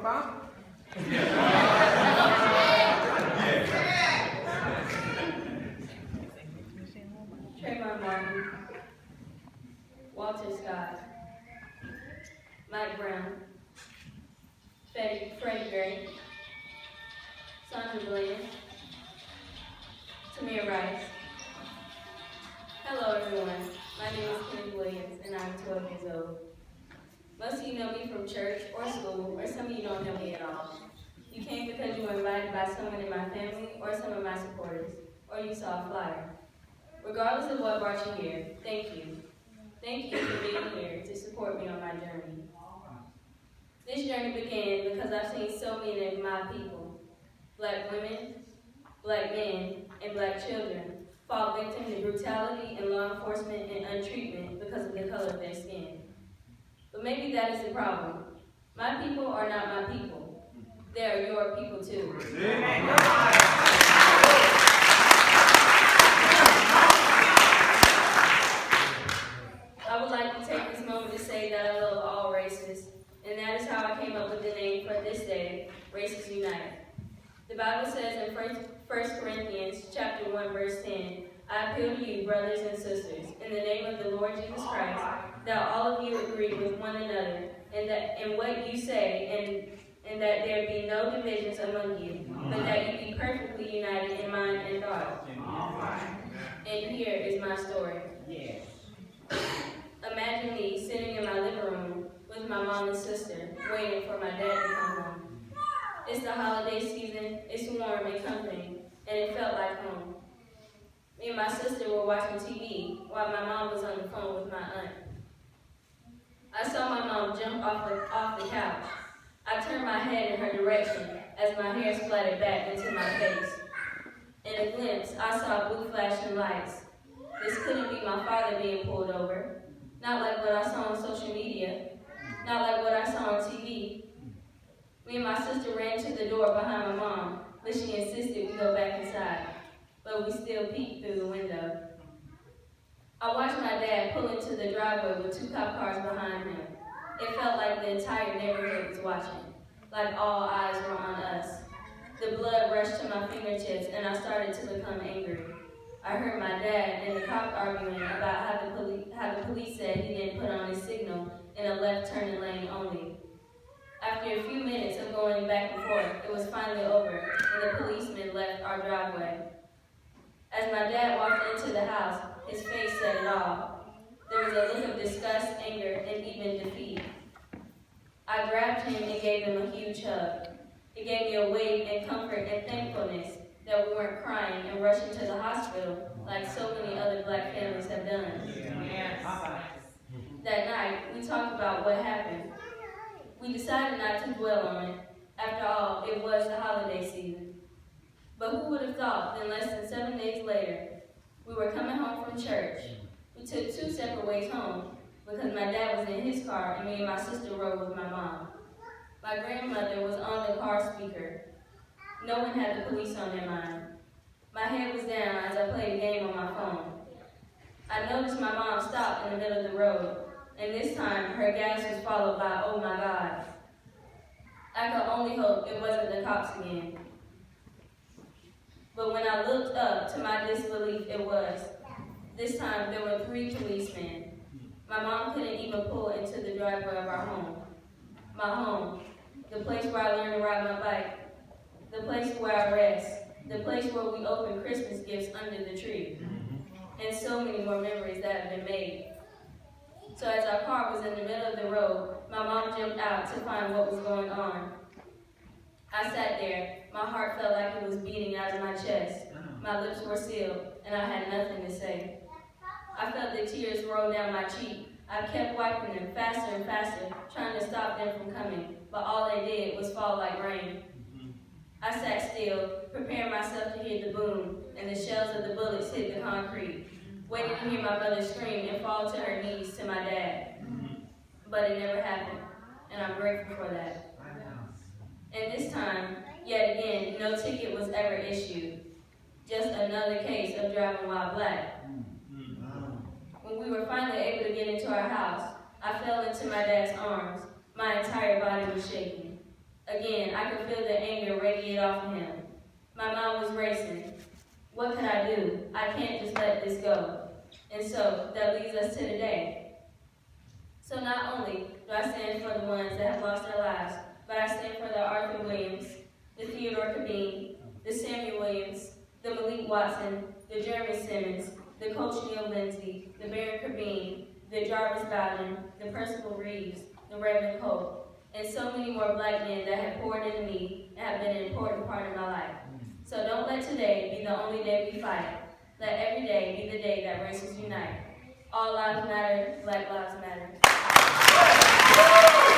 Papa? Trayvon Martin, Walter Scott, Mike Brown, Freddie Gray, Sandra Bland, Tamir Rice. Hello everyone, my name is Kenny Williams and I'm 12 years old. Most of you know me from church or school, or some of you don't know me at all. You came because you were invited by someone in my family or some of my supporters, or you saw a flyer. Regardless of what brought you here, thank you. Thank you for being here to support me on my journey. This journey began because I've seen so many of my people, Black women, Black men, and Black children, fall victim to brutality in law enforcement and untreatment because of the color of their skin. But maybe that is the problem. My people are not my people. They are your people too. I would like to take this moment to say that I love all races, and that is how I came up with the name for this day, Races Unite. The Bible says in 1 Corinthians chapter 1, verse 10, I appeal to you, brothers and sisters, in the name of the Lord Jesus Christ, that all of you agree with one another, and that in what you say, and that there be no divisions among you, but that you be perfectly united in mind and thought. And here is my story. Imagine me sitting in my living room with my mom and sister, waiting for my dad to come home. It's the holiday season, it's warm and comforting, and it felt like home. Me and my sister were watching TV while my mom was on the phone with my aunt. I saw my mom jump off the couch. I turned my head in her direction as my hair splattered back into my face. In a glimpse, I saw blue flashing lights. This couldn't be my father being pulled over. Not like what I saw on social media. Not like what I saw on TV. Me and my sister ran to the door behind my mom, but she insisted we go back inside. But we still peeked through the window. I watched my dad pull into the driveway with 2 cop cars behind him. It felt like the entire neighborhood was watching, like all eyes were on us. The blood rushed to my fingertips and I started to become angry. I heard my dad and the cop arguing about how the police said he didn't put on his signal in a left turning lane only. After a few minutes of going back and forth, it was finally over and the policeman left our driveway. As my dad walked into the house, his face said it all. There was a look of disgust, anger, and even defeat. I grabbed him and gave him a huge hug. It gave me a wave and comfort and thankfulness that we weren't crying and rushing to the hospital like so many other Black families have done. Yes. That night, we talked about what happened. We decided not to dwell on it. After all, it was the holiday season. But who would have thought that less than 7 days later, we were coming home from church. We took 2 separate ways home because my dad was in his car and me and my sister rode with my mom. My grandmother was on the car speaker. No one had the police on their mind. My head was down as I played a game on my phone. I noticed my mom stopped in the middle of the road, and this time her gas was followed by, oh my God. I could only hope it wasn't the cops again. But when I looked up, to my disbelief, it was. This time, there were 3 policemen. My mom couldn't even pull into the driveway of our home. My home, the place where I learned to ride my bike, the place where I rest, the place where we open Christmas gifts under the tree, and so many more memories that have been made. So as our car was in the middle of the road, my mom jumped out to find what was going on. I sat there. My heart felt like it was beating out of my chest. My lips were sealed, and I had nothing to say. I felt the tears roll down my cheek. I kept wiping them faster and faster, trying to stop them from coming, but all they did was fall like rain. I sat still, preparing myself to hear the boom, and the shells of the bullets hit the concrete, waiting to hear my mother scream and fall to her knees to my dad. But it never happened, and I'm grateful for that. And this time, yet again, no ticket was ever issued. Just another case of driving while Black. When we were finally able to get into our house, I fell into my dad's arms. My entire body was shaking. Again, I could feel the anger radiate off of him. My mind was racing. What can I do? I can't just let this go. And so that leads us to today. So not only do I stand for the ones that have lost their lives, but I stand for the Arthur Williams, the Theodore Cabine, the Samuel Williams, the Malik Watson, the Jeremy Simmons, the Coach Neil Lindsay, the Baron Cabine, the Jarvis Bowden, the Percival Reeves, the Reverend Cole, and so many more black men that have poured into me and have been an important part of my life. So don't let today be the only day we fight. Let every day be the day that races unite. All lives matter, Black lives matter.